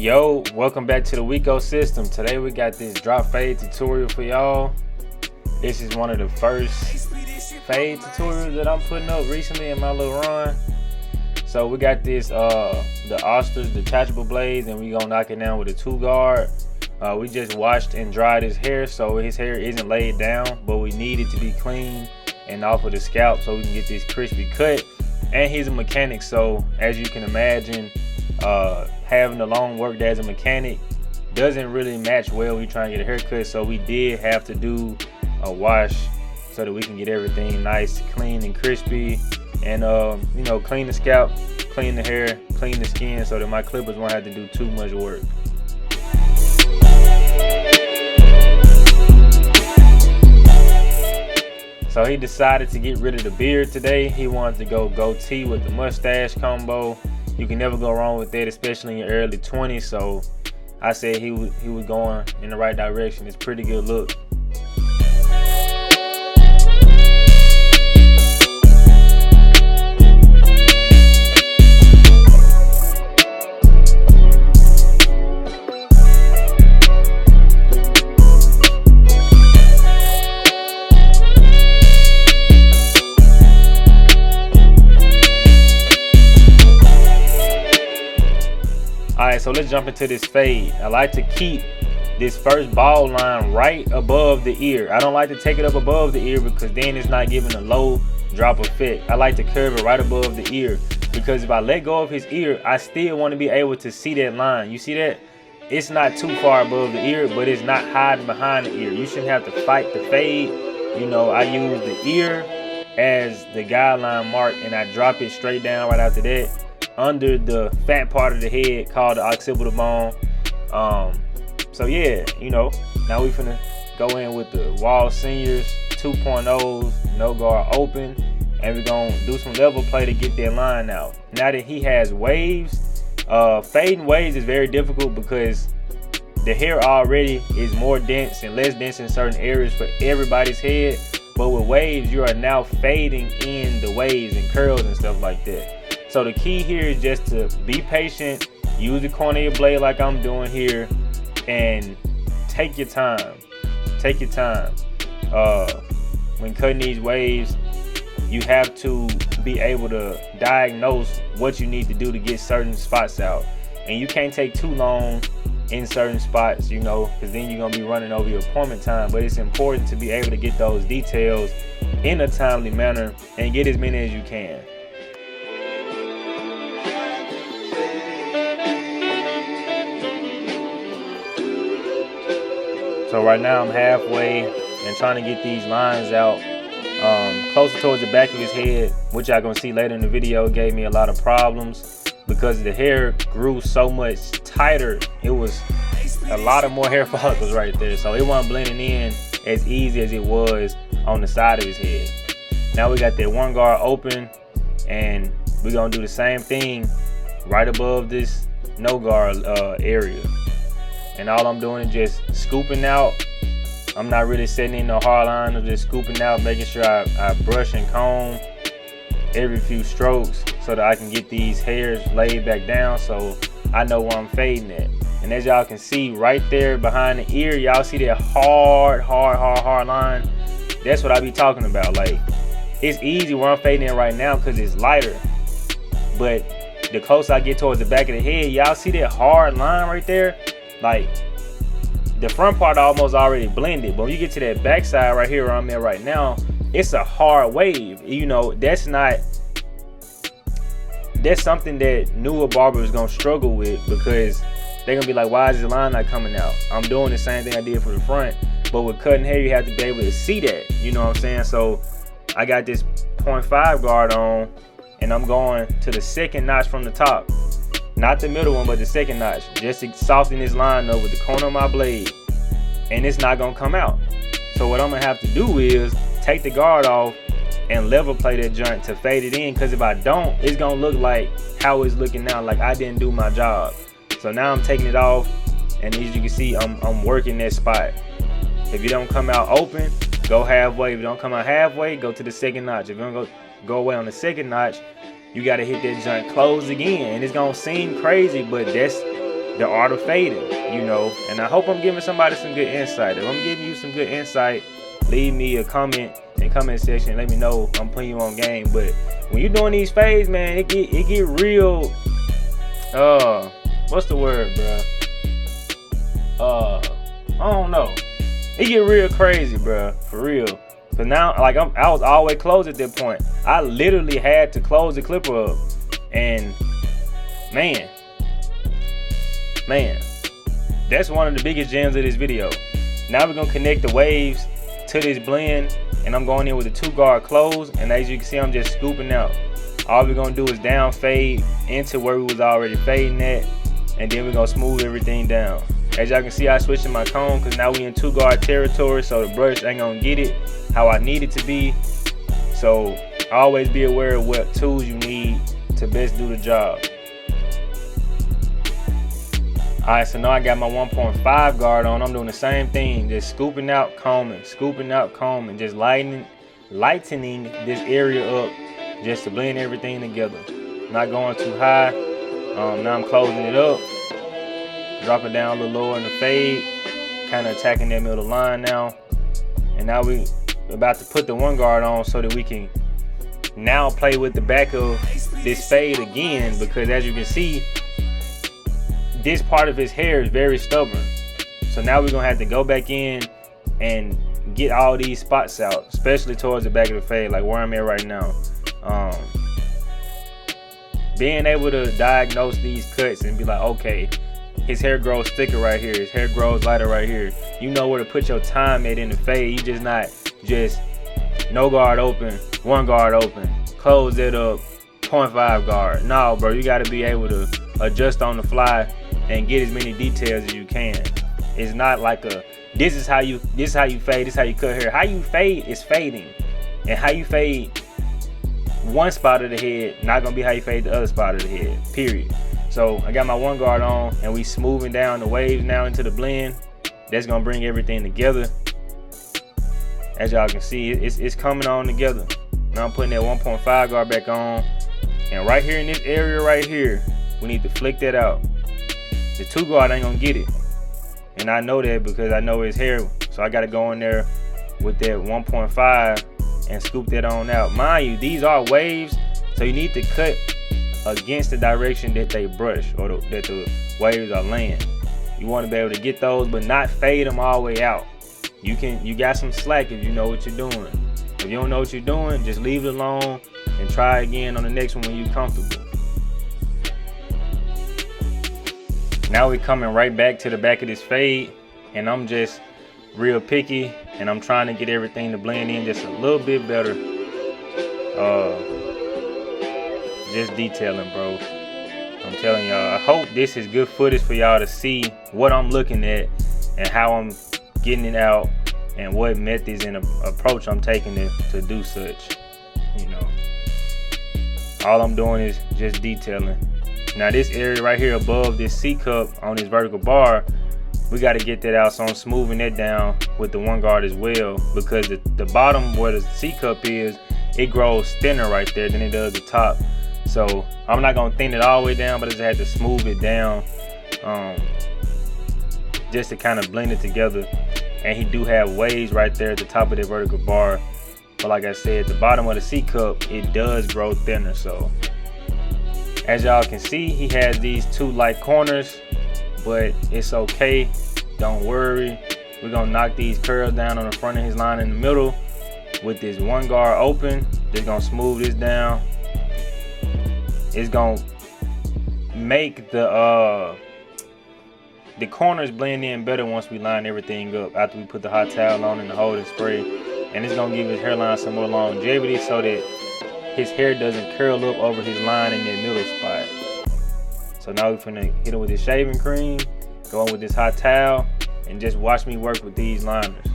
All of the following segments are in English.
Yo, welcome back to the Wico system. Today we got this drop fade tutorial for y'all. This is one of the first fade tutorials that I'm putting up recently in my little run. So we got this the Oster's detachable blades, and we gonna knock it down with a 2-guard. We just washed and dried his hair, so his hair isn't laid down, but we need it to be clean and off of the scalp so we can get this crispy cut. And he's a mechanic, so as you can imagine, having a long work day as a mechanic doesn't really match well when you try and get a haircut. So we did have to do a wash so that we can get everything nice, clean and crispy, and clean the scalp, clean the hair, clean the skin, so that my clippers won't have to do too much work. So he decided to get rid of the beard today. He wanted to go goatee with the mustache combo. You can never go wrong with that, especially in your early 20s. So I said he was going in the right direction. It's a pretty good look. Alright, so let's jump into this fade. I like to keep this first ball line right above the ear. I don't like to take it up above the ear because then it's not giving a low drop effect. I like to curve it right above the ear, because if I let go of his ear, I still want to be able to see that line. You see that? It's not too far above the ear, but it's not hiding behind the ear. You shouldn't have to fight the fade. You know, I use the ear as the guideline mark, and I drop it straight down right after that, under the fat part of the head called the occipital bone. So yeah, now we finna go in with the Wahl Seniors 2.0s, no guard open, and we're gonna do some level play to get that line out. Now that he has waves, fading waves is very difficult because the hair already is more dense and less dense in certain areas for everybody's head. But with waves, you are now fading in the waves and curls and stuff like that. So the key here is just to be patient, use the corner of your blade like I'm doing here, and take your time. Take your time. When cutting these waves, you have to be able to diagnose what you need to do to get certain spots out. And you can't take too long in certain spots, because then you're gonna be running over your appointment time. But it's important to be able to get those details in a timely manner and get as many as you can. So right now I'm halfway and trying to get these lines out closer towards the back of his head, which y'all gonna see later in the video. Gave me a lot of problems because the hair grew so much tighter. It was a lot of more hair follicles right there, so it wasn't blending in as easy as it was on the side of his head. Now we got that 1-guard open, and we're gonna do the same thing right above this no guard area. And all I'm doing is just scooping out. I'm not really setting in no hard line. I'm just scooping out, making sure I brush and comb every few strokes so that I can get these hairs laid back down so I know where I'm fading at. And as y'all can see right there behind the ear, y'all see that hard line? That's what I be talking about. Like, it's easy where I'm fading in right now because it's lighter. But the closer I get towards the back of the head, y'all see that hard line right there? Like, the front part almost already blended, but when you get to that back side right here where I'm at right now, it's a hard wave. That's something that newer barbers gonna struggle with, because they're gonna be like, why is the line not coming out? I'm doing the same thing I did for the front, but with cutting hair, you have to be able to see that, you know what I'm saying? So I got this 0.5 guard on, and I'm going to the second notch from the top. Not the middle one, but the second notch, just to soften this line up with the corner of my blade, and it's not gonna come out. So what I'm gonna have to do is take the guard off and level play that joint to fade it in, because if I don't, it's gonna look like how it's looking now, like I didn't do my job. So now I'm taking it off, and as you can see, I'm working that spot. If you don't come out open, go halfway. If you don't come out halfway, go to the second notch. If you don't go away on the second notch, you got to hit that joint closed again. And it's going to seem crazy, but that's the art of fading, and I hope I'm giving somebody some good insight. If I'm giving you some good insight, leave me a comment in the comment section. Let me know I'm putting you on game. But when you're doing these fades, man, it get real. What's the word, bro? I don't know. It get real crazy, bro, for real. Cause now, like I was always closed at that point. I literally had to close the clipper up, and man, that's one of the biggest gems of this video. Now we're gonna connect the waves to this blend, and I'm going in with the 2-guard close, and as you can see, I'm just scooping out. All we're gonna do is down fade into where we was already fading at, and then we're gonna smooth everything down. As y'all can see, I switched to my cone because now we in 2-guard territory, so the brush ain't gonna get it how I need it to be. So always be aware of what tools you need to best do the job. Alright, so now I got my 1.5 guard on. I'm doing the same thing, just scooping out, combing, just lightening this area up just to blend everything together. Not going too high. Now I'm closing it up, dropping down a little lower in the fade, kind of attacking that middle line now. And now we about to put the 1 guard on so that we can now play with the back of this fade again, because as you can see, this part of his hair is very stubborn. So now we're gonna have to go back in and get all these spots out, especially towards the back of the fade, like where I'm at right now. Being able to diagnose these cuts and be like, okay, his hair grows thicker right here, his hair grows lighter right here. You know where to put your time at in the fade. You just not just no guard open, 1 guard open, close it up, 0.5 guard. No, bro, you gotta be able to adjust on the fly and get as many details as you can. It's not like this is how you fade, this is how you cut hair. How you fade is fading, and how you fade one spot of the head not gonna be how you fade the other spot of the head, period. So I got my 1 guard on, and we smoothing down the waves now into the blend. That's gonna bring everything together. As y'all can see, it's coming on together. Now I'm putting that 1.5 guard back on, and right here in this area right here, we need to flick that out. The 2 guard ain't gonna get it, and I know that because I know his hair. So I gotta go in there with that 1.5 and scoop that on out. Mind you, these are waves, so you need to cut against the direction that they brush, or that the waves are laying. You want to be able to get those, but not fade them all the way out. You got some slack if you know what you're doing. If you don't know what you're doing, just leave it alone and try again on the next one when you're comfortable. Now we're coming right back to the back of this fade, and I'm just real picky, and I'm trying to get everything to blend in just a little bit better. Just detailing, bro. I'm telling y'all, I hope this is good footage for y'all to see what I'm looking at and how I'm getting it out and what methods and approach I'm taking to do such. All I'm doing is just detailing. Now this area right here above this C cup on this vertical bar, we got to get that out, so I'm smoothing that down with the 1 guard as well, because the bottom where the C cup is, it grows thinner right there than it does the top. So I'm not gonna thin it all the way down, but I just had to smooth it down just to kind of blend it together. And he do have waves right there at the top of the vertical bar, but like I said, the bottom of the C cup, it does grow thinner. So as y'all can see, he has these 2 light corners, but it's okay, don't worry. We're gonna knock these curls down on the front of his line in the middle with this 1 guard open. Just gonna smooth this down. It's gonna make the corners blend in better once we line everything up after we put the hot towel on and the holding spray. And it's gonna give his hairline some more longevity so that his hair doesn't curl up over his line in that middle spot. So now we're finna hit him with this shaving cream, go in with this hot towel, and just watch me work with these liners.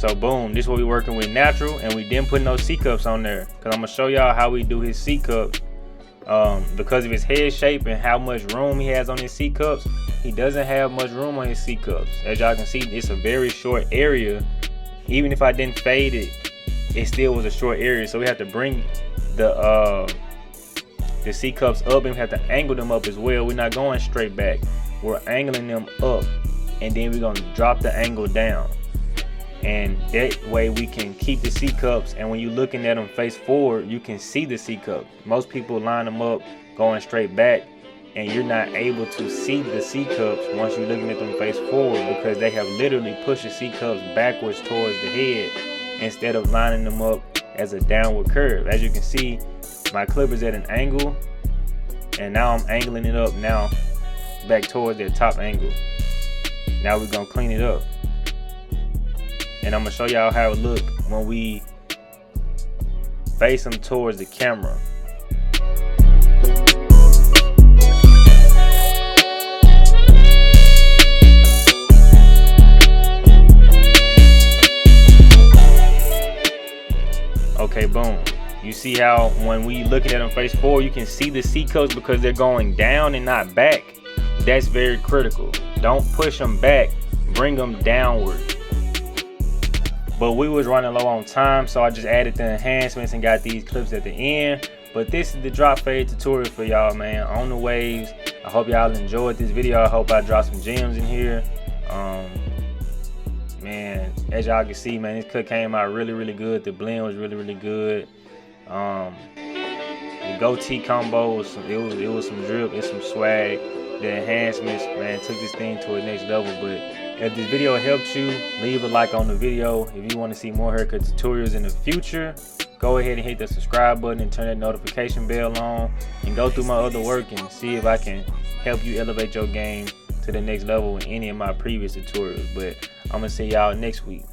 So boom, this is what we working with natural, and we didn't put no C-cups on there because I'm gonna show y'all how we do his C-cups. Because of his head shape and how much room he has on his C-cups, he doesn't have much room on his C-cups. As y'all can see, it's a very short area. Even if I didn't fade it, it still was a short area. So we have to bring the C-cups up, and we have to angle them up as well. We're not going straight back. We're angling them up, and then we're gonna drop the angle down. And that way we can keep the C-cups, and when you're looking at them face forward, you can see the C-cups. Most people line them up going straight back, and you're not able to see the C-cups once you're looking at them face forward, because they have literally pushed the C-cups backwards towards the head instead of lining them up as a downward curve. As you can see, my clip is at an angle, and now I'm angling it up now back towards their top angle. Now we're gonna clean it up, and I'm gonna show y'all how it look when we face them towards the camera. Okay, boom. You see how when we looking at them face forward, you can see the C-cups because they're going down and not back. That's very critical. Don't push them back, bring them downward. But we was running low on time, so I just added the enhancements and got these clips at the end. But this is the drop fade tutorial for y'all, man, on the waves. I hope y'all enjoyed this video. I hope I dropped some gems in here. Man, as y'all can see, man, this cut came out really good. The blend was really good. The goatee combo was it was some drip and some swag. The enhancements, man, took this thing to a next level. But if this video helped you, leave a like on the video. If you want to see more haircut tutorials in the future, go ahead and hit the subscribe button and turn that notification bell on, and go through my other work and see if I can help you elevate your game to the next level in any of my previous tutorials. But I'm gonna see y'all next week.